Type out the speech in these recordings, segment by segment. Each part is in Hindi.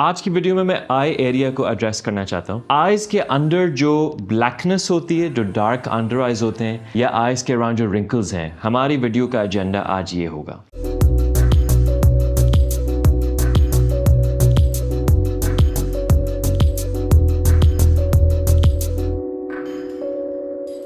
आज की वीडियो में मैं आई एरिया को एड्रेस करना चाहता हूँ। आईज के अंदर जो ब्लैकनेस होती है, जो डार्क अंडर आइज होते हैं, या आईज के अराउंड जो रिंकल्स हैं, हमारी वीडियो का एजेंडा आज ये होगा।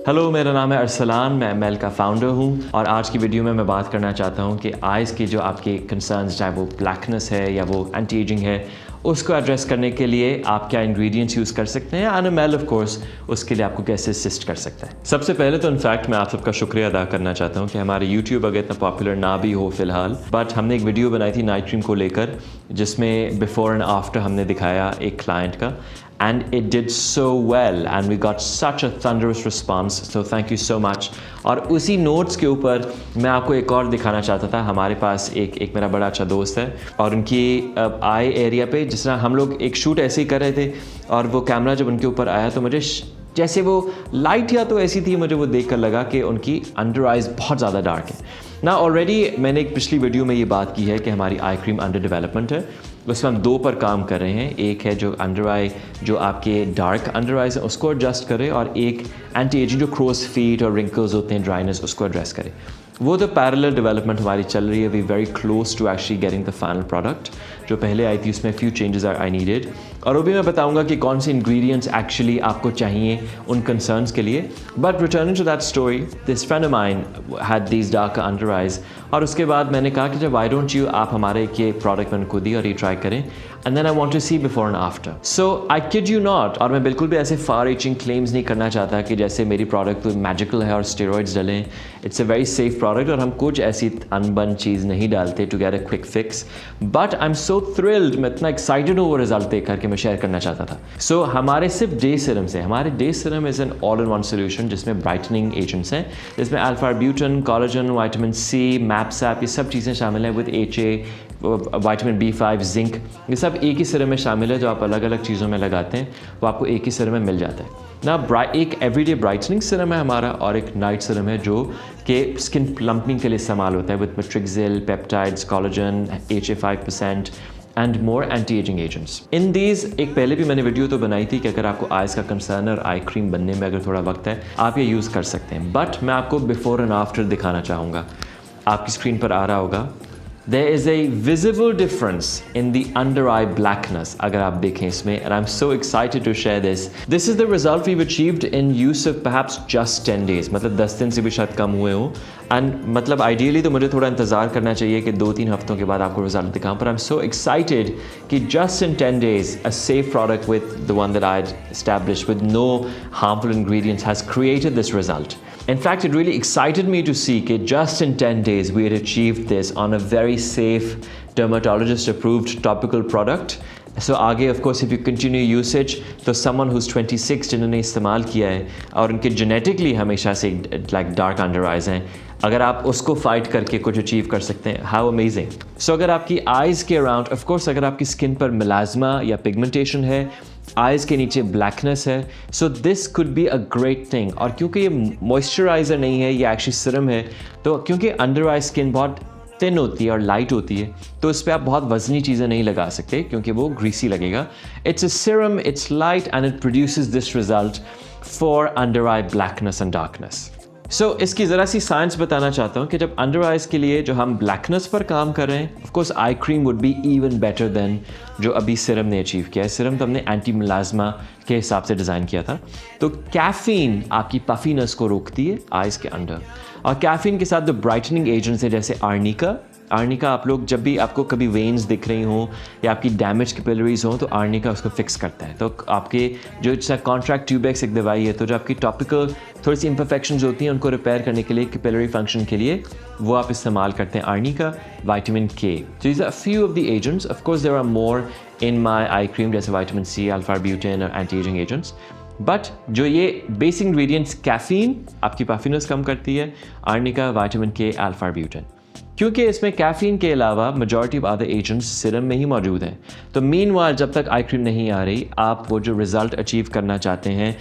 हेलो, मेरा नाम है अरसलान, मैं एमएल का फाउंडर हूँ और आज की वीडियो में मैं बात करना चाहता हूँ कि आइज़ के जो आपके कंसर्न्स, चाहे वो ब्लैकनेस है या वो एंटी एजिंग है, उसको एड्रेस करने के लिए आप क्या इंग्रेडिएंट्स यूज़ कर सकते हैं एंड एमएल ऑफ कोर्स उसके लिए आपको कैसे असिस्ट कर सकता है। सबसे पहले तो इनफैक्ट मैं आप सबका शुक्रिया अदा करना चाहता हूँ कि हमारे यूट्यूब अगर इतना पॉपुलर ना भी हो फिलहाल, बट हमने एक वीडियो बनाई थी नाइट क्रीम को लेकर जिसमें बिफोर एंड आफ्टर हमने दिखाया एक क्लाइंट का, and it did so well and we got such a thunderous response, so thank you so much। और उसी नोट्स के ऊपर मैं आपको एक और दिखाना चाहता था। हमारे पास एक मेरा बड़ा अच्छा दोस्त है और उनकी आई एरिया पे जिस तरह हम लोग एक शूट ऐसे ही कर रहे थे और वो कैमरा जब उनके ऊपर आया तो मुझे जैसे वो लाइट या तो ऐसी थी, मुझे वो देख कर लगा कि उनकी अंडर आइज बहुत ज़्यादा डार्क है ना। ऑलरेडी मैंने एक पिछली वीडियो में ये बात की है कि हमारी आई क्रीम अंडर डेवलपमेंट है, उसमें हम दो पर काम कर रहे हैं। एक है जो अंडर आई, जो आपके डार्क अंडर आइज है उसको एडजस्ट करे, और एक एंटी एजिंग जो क्रोज फीट और रिंकल्स होते हैं, ड्राइनेस, उसको एड्रेस करे। वो तो पैरेलल डेवलपमेंट हमारी चल रही है। We very close to actually getting the final product. जो पहले आई थी उसमें फ्यू चेंजेस आई नीडेड, और वो भी मैं बताऊंगा कि कौन से इंग्रेडिएंट्स एक्चुअली आपको चाहिए उन कंसर्न्स के लिए। But returning to that story, this friend of mine had these dark under eyes, और उसके बाद मैंने कहा कि जब वाई डोंट यू आप हमारे ये प्रोडक्ट मैंने को दी और ये ट्राई करें, and then I want to see before and after. So I kid you not, और मैं बिल्कुल भी ऐसे फार रीचिंग क्लेम्स नहीं करना चाहता कि जैसे मेरी प्रोडक्ट तो मैजिकल है और स्टेरॉइड्स डलें। It's a very safe product और हम कुछ ऐसी अनबन चीज़ नहीं डालते to get a quick fix. But I am so thrilled, मैं इतना एक्साइटेड हूँ वो रिजल्ट देखकर कि मैं शेयर करना चाहता था। सो हमारे सिर्फ डे सीरम से, हमारे day serum is an all in one solution जिसमें ब्राइटनिंग एजेंट्स हैं, जिसमें alpha arbutin, collagen, vitamin C, मैप्सैप, ये सब चीज़ें शामिल हैं, with HA, vitamin B5, zinc, ये सब एक ही सिरम में शामिल है। जो आप अलग अलग चीज़ों में लगाते हैं वो आपको एक ही सिरम में मिल जाता है ना। एक एवरीडे ब्राइटनिंग सिरम है हमारा और एक नाइट सिरम है जो कि स्किन प्लम्पिंग के लिए इस्तेमाल होता है, with Matrixyl, peptides, collagen, HA 5% and more anti ageing agents in these. एक पहले भी मैंने वीडियो तो बनाई थी कि अगर आपको आइज़ का कंसर्न और आई क्रीम बनने में अगर थोड़ा वक्त है आप ये यूज़ कर सकते हैं। बट मैं आपको बिफोर एंड आफ्टर दिखाना चाहूँगा। आपकी स्क्रीन पर आ रहा होगा, There is a visible difference in the under eye blackness अगर आप देखें इसमें, and I'm so excited to share this. This is the result we've achieved in use of perhaps just 10 days, मतलब 10 दिन से भी शायद कम हुए हो। एंड मतलब आइडियली तो मुझे थोड़ा इंतज़ार करना चाहिए कि 2-3 हफ्तों के बाद आपको रिजल्ट दिखाऊं, पर आई एम सो एक्साइटेड कि just in 10 days a safe product with the one that I had established with no harmful ingredients has created this result. In fact, it really excited me to see that just in 10 days we had achieved this on a very safe dermatologist approved topical product. So आगे of course if you continue usage, तो someone who's 26 जिन्होंने इस्तेमाल किया है और उनके genetically हमेशा से like dark under eyes हैं, अगर आप उसको फाइट करके कुछ अचीव कर सकते हैं, हाउ अमेजिंग। सो अगर आपकी आइज़ के अराउंड, ऑफ कोर्स अगर आपकी स्किन पर मिलाजमा या पिगमेंटेशन है, आइज़ के नीचे ब्लैकनेस है, so this could be a great thing. और क्योंकि ये मॉइस्चराइज़र नहीं है, ये एक्चुअली सिरम है, तो क्योंकि अंडर आई स्किन बहुत थिन होती है और लाइट होती है, तो इस पर आप बहुत वजनी चीज़ें नहीं लगा सकते क्योंकि वो ग्रीसी लगेगा। It's a serum, it's light and it produces this result for under eye blackness and darkness. So इसकी ज़रा सी साइंस बताना चाहता हूँ कि जब अंडर आइज़ के लिए जो हम ब्लैकनेस पर काम कर रहे हैं, of course eye cream would be even better than जो अभी सिरम ने अचीव किया है। सिरम तो हमने एंटी मिलाजमा के हिसाब से डिज़ाइन किया था। तो कैफ़ीन आपकी पफीनेस को रोकती है आइज़ के अंडर, और कैफ़ीन के साथ जो ब्राइटनिंग एजेंट्स है जैसे आर्निका आप लोग जब भी आपको कभी वेन्स दिख रही हों या आपकी डैमेज कैपिलरीज हों तो आर्निका उसको फिक्स करता है। तो आपके जो कॉन्ट्रैक्ट ट्यूबेक्स एक दवाई है, तो जो आपकी टॉपिकल थोड़ी सी इम्परफेक्शंस होती हैं उनको रिपेयर करने के लिए, कैपिलरी फंक्शन के लिए वो आप इस्तेमाल करते हैं आर्निका, विटामिन K। तो these are few of the agents, of course there are more in my eye cream जैसे विटामिन C, अल्फा ब्यूटेन और एंटी एजिंग एजेंट्स। बट जो ये बेसिक इंग्रेडिएंट्स, कैफ़ीन आपकी पफिनेस कम करती है, arnica, vitamin K, alpha butene, क्योंकि इसमें कैफ़ीन के अलावा majority of other agents serum में ही मौजूद हैं। तो मीनवाइल जब तक आई क्रीम नहीं आ रही, आप वो जो रिज़ल्ट अचीव करना चाहते हैं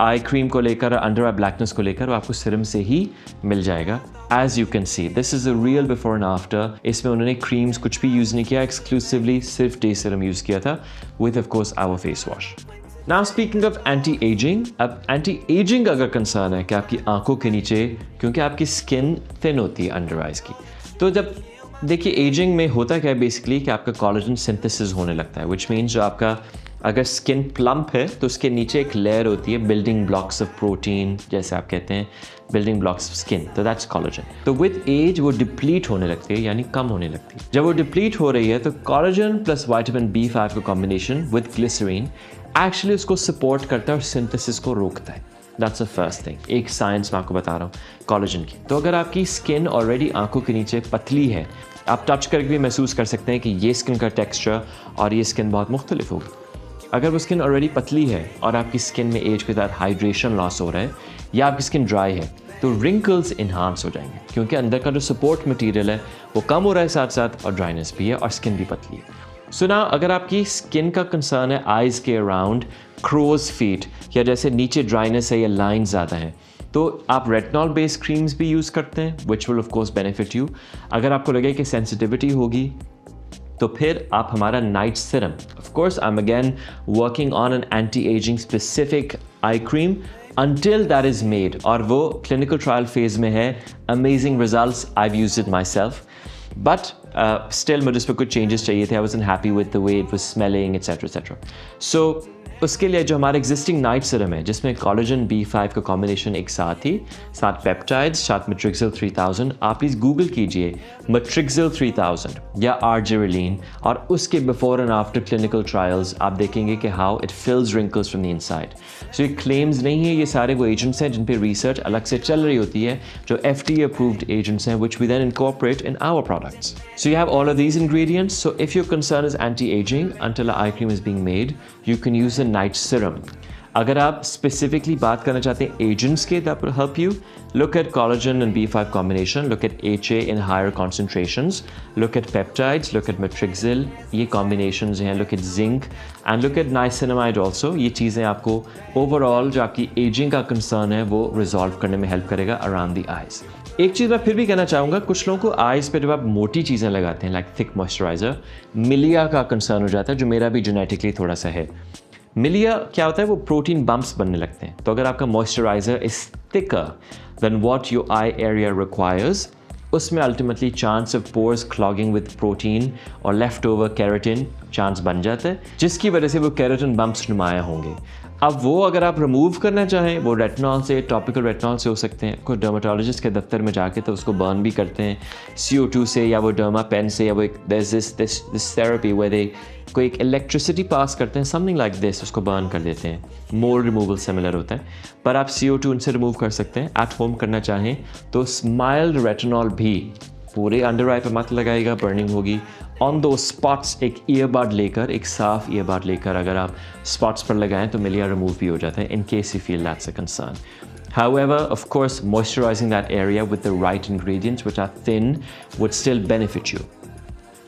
आई क्रीम को लेकर, अंडर आई ब्लैकनेस को लेकर, वो आपको सिरम से ही मिल जाएगा। As you can see, this is a real before and after. इसमें उन्होंने क्रीम्स कुछ भी यूज़ नहीं किया, एक्सक्लूसिवली सिर्फ डे सीरम यूज़ किया था with of course our face wash. Now speaking of anti ageing, अब एंटी एजिंग अगर कंसर्न है कि आपकी आंखों के नीचे, क्योंकि आपकी स्किन थिन होती है अंडर आइज की, तो जब देखिए एजिंग में होता क्या है बेसिकली कि आपका कोलेजन सिंथेसिस होने लगता है, विच मीन्स जो आपका अगर स्किन प्लम्प है तो उसके नीचे एक लेयर होती है बिल्डिंग ब्लॉक्स ऑफ प्रोटीन, जैसे आप कहते हैं बिल्डिंग ब्लॉक्स ऑफ स्किन, तो दैट्स कोलेजन. तो विद एज वो डिप्लीट होने लगती है, यानी कम होने लगती है. जब वो डिप्लीट हो रही है तो कोलेजन प्लस विटामिन B5 का कॉम्बिनेशन विद ग्लिसरीन एक्चुअली उसको सपोर्ट करता है और सिंथेसिस को रोकता है. That's the first thing. एक साइंस मैं आपको बता रहा हूँ कोलेजन की. तो अगर आपकी स्किन ऑलरेडी आंखों के नीचे पतली है, आप टच करके भी महसूस कर सकते हैं कि ये स्किन का टेक्सचर और ये स्किन बहुत मुख्तलिफ होगी. अगर वो स्किन ऑलरेडी पतली है और आपकी स्किन में एज के साथ हाइड्रेशन लॉस हो रहा है या आपकी स्किन ड्राई है, तो रिंकल्स इन्हांस हो जाएंगे, क्योंकि अंदर का जो सपोर्ट मटेरियल है वो कम हो रहा है साथ साथ, और ड्राइनेस भी है और स्किन भी पतली है. सो ना अगर आपकी स्किन का कंसर्न है आइज़ के अराउंड क्रोज फीट, या जैसे नीचे ड्राइनेस है या लाइन ज़्यादा है, तो आप रेटिनॉल बेस्ड क्रीम्स भी यूज़ करते हैं which will of course benefit you. अगर आपको लगे कि सेंसिटिविटी होगी तो फिर आप हमारा night serum, of course I am again working on an anti ageing specific eye cream until that is made, और वो क्लिनिकल ट्रायल फेज में है. Amazing results, I have used it myself, but still मुझे इस पर कुछ चेंजेस चाहिए थे. I wasn't happy with the way it was smelling etcetera etcetera. So उसके लिए जो हमारा एग्जिस्टिंग नाइट सीरम है जिसमें कोलेजन B5 का कॉम्बिनेशन एक साथ ही, साथ पेप्टाइड्स, साथ मेट्रिक्सिल 3000, आप प्लीज़ गूगल कीजिए मेट्रिक्सिल 3000 या आर्जिरेलिन, और उसके before and after clinical trials आप देखेंगे कि how it fills wrinkles from the inside. So ये क्लेम्स नहीं है, ये सारे वो एजेंट्स हैं जिन पे रिसर्च अलग से चल रही होती है, जो FDA अप्रूव्ड एजेंट्स हैं which we then incorporate in our products. So you have all of these ingredients. So if your concern is anti ageing until an eye cream is being made, you can use a night serum. अगर आप स्पेसिफिकली बात करना चाहते हैं एजेंट्स के, that will help you. Look at collagen and B5 combination, look at HA in higher concentrations, look at peptides, look at matrixyl, ये combinations हैं, look at zinc and look at niacinamide also. ये चीज़ें आपको overall जो आपकी एजिंग का कंसर्न है वो रिजॉल्व करने में हेल्प करेगा around the eyes. एक चीज़ मैं फिर भी कहना चाहूँगा, कुछ लोगों को आइज़ पे जब आप मोटी चीज़ें लगाते हैं लाइक थिक मॉइस्चराइज़र, मिलिया का कंसर्न हो जाता है, जो मेरा भी जेनेटिकली थोड़ा सा है. मिलिया क्या होता है, वो प्रोटीन बम्प्स बनने लगते हैं. तो अगर आपका moisturiser is thicker than what your eye area requires, उसमें ultimately chance of pores clogging with protein और लेफ्ट ओवर केराटिन चांस बन जाता है, जिसकी वजह से वो केराटिन बम्प्स नुमाया होंगे. अब वो अगर आप रिमूव करना चाहें, वो रेटिनॉल से, टॉपिकल रेटिनॉल से हो सकते हैं. कोई डर्माटोलॉजिस्ट के दफ्तर में जाके तो उसको बर्न भी करते हैं CO2 से, या वो डर्मा पेन से, या वो एक दिस थेरेपी वे दे कोई एक इलेक्ट्रिसिटी पास करते हैं, समथिंग लाइक दिस, उसको बर्न कर देते हैं. मोल्ड रिमूवल सिमिलर होता है, पर आप CO2 उनसे रिमूव कर सकते हैं. एट होम करना चाहें तो माइल्ड रेटिनॉल भी पूरे अंडर आई पर मत लगाएगा, बर्निंग होगी. ऑन दो स्पॉट्स एक ईयरबड लेकर, एक साफ ईयरबड लेकर अगर आप स्पॉट्स पर लगाएं तो मिलिया रिमूव भी हो जाता है, in case you feel that's a concern. However, of course, moisturizing that area with the right ingredients, which are thin, would still benefit you.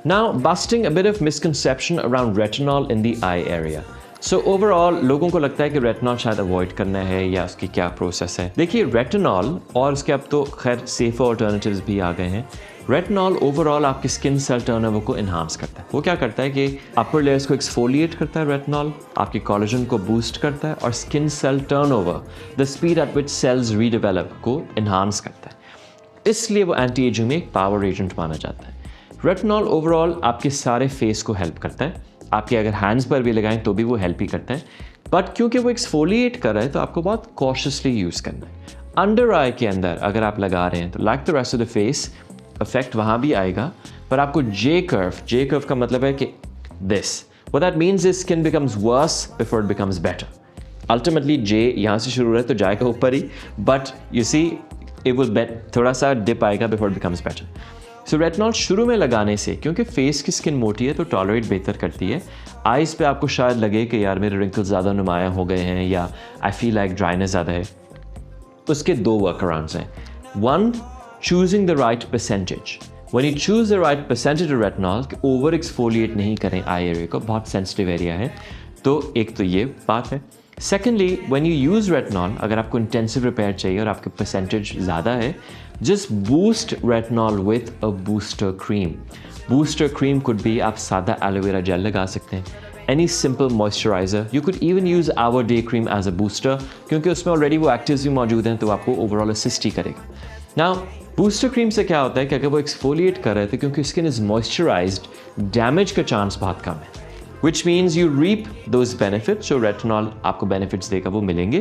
Now, busting a bit of misconception around retinol in the eye area. So overall, लोगों को लगता है कि रेटिनॉल शायद अवॉइड करना है या उसकी क्या प्रोसेस है. देखिए रेटिनॉल, और उसके अब तो खैर सेफर ऑल्टरनेटिव्स भी आ गए हैं. रेटिनॉल ओवरऑल आपकी स्किन सेल टर्नओवर को इन्हांस करता है. वो क्या करता है कि अपर लेयर्स को एक्सफोलिएट करता है रेटिनॉल, आपके कोलेजन को बूस्ट करता है, और skin cell turnover, the speed at which cells redevelop, को इन्हांस करता है. इसलिए वो एंटी एजिंग में एक पावर एजेंट माना जाता है. रेटिनॉल ओवरऑल आपके सारे फेस को हेल्प करता है. आपके अगर हैंड्स पर भी लगाएं तो भी वो हेल्प ही करता है, बट क्योंकि वो एक्सफोलिएट कर रहा है तो आपको बहुत कॉशियसली यूज़ करना है. अंडर आई के अंदर अगर आप लगा रहे हैं तो like the rest of the face effect वहाँ भी आएगा, पर आपको जे कर्व का मतलब है कि this, what that means is skin becomes worse before it becomes better. Ultimately जे यहाँ से शुरू हो रहा है तो जाएगा ऊपर ही, but you see it will थोड़ा सा डिप आएगा before it becomes better. So retinol शुरू में लगाने से, क्योंकि फेस की स्किन मोटी है तो टॉलरेट बेहतर करती है. आइज़ पे आपको शायद लगे कि यार मेरे रिंकल्स ज़्यादा नुमाया हो गए हैं या आई फील लाइक ड्राइनेस ज़्यादा है, उसके दो वर्क अराउंड्स हैं. One, choosing the right percentage. When you choose the right percentage of retinol, कि ओवर एक्सफोलिएट नहीं करें आई एरिया को, बहुत सेंसिटिव एरिया है, तो एक तो ये बात है. Secondly when you use retinol, अगर आपको इंटेंसिव रिपेयर चाहिए और आपके परसेंटेज ज़्यादा है, just boost retinol with a booster cream. Booster cream could be, आप सादा एलोवेरा जेल लगा सकते हैं, any simple moisturiser. You could even use our day cream as a booster, क्योंकि उसमें ऑलरेडी वो एक्टिव्स भी मौजूद हैं, तो आपको ओवरऑल असिस्ट ही करेगा. नाउ बूस्टर क्रीम से क्या होता है कि अगर वो एक्सफोलिएट कर रहे हैं, तो क्योंकि स्किन इज मॉइस्चराइज्ड, डैमेज का चांस बहुत कम है. Which means you reap those benefits. जो रेटिनॉल आपको बेनिफिट्स देगा वो मिलेंगे,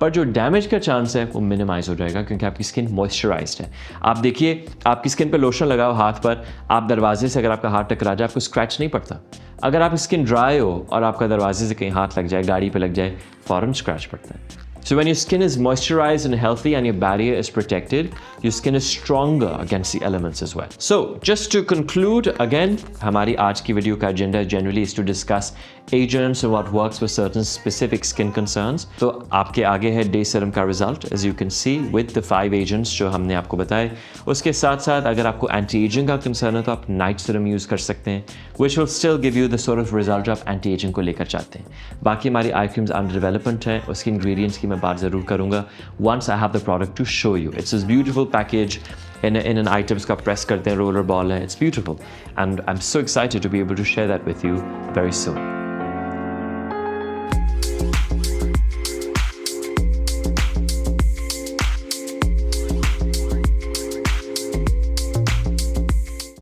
पर जो डैमेज का चांस है वो मिनिमाइज हो जाएगा, क्योंकि आपकी स्किन मॉइस्चराइज्ड है. आप देखिए, आपकी स्किन पे लोशन लगाओ हाथ पर, आप दरवाजे से अगर आपका हाथ टकरा जाए आपको स्क्रैच नहीं पड़ता. अगर आपकी स्किन ड्राई हो और आपका दरवाजे से कहीं हाथ लग जाए, गाड़ी पे लग जाए, फ़ौरन स्क्रैच पड़ता है. So when your skin is moisturized and healthy and your barrier is protected, your skin is stronger against the elements as well. So just to conclude, again, हमारी आज की वीडियो का agenda generally is to discuss agents and what works for certain specific skin concerns. तो आपके आगे है डे सीरम का result, as you can see with the 5 agents जो हमने आपको बताए. उसके साथ साथ अगर आपको एंटी एजिंग का कंसर्न है तो आप नाइट सीरम यूज़ कर सकते हैं, which will still give you the sort of result जो आप एंटी एजिंग को लेकर चाहते हैं. बाकी हमारी आई क्रीम्स अंडर डेवलपमेंट है, उसके इंग्रेडिएंट्स की मैं बात ज़रूर करूँगा once I have the product to show you. It's this beautiful package in an item इसका प्रेस करते हैं, रोलर बॉल है, it's beautiful and I'm so excited to be able to share that with you very soon.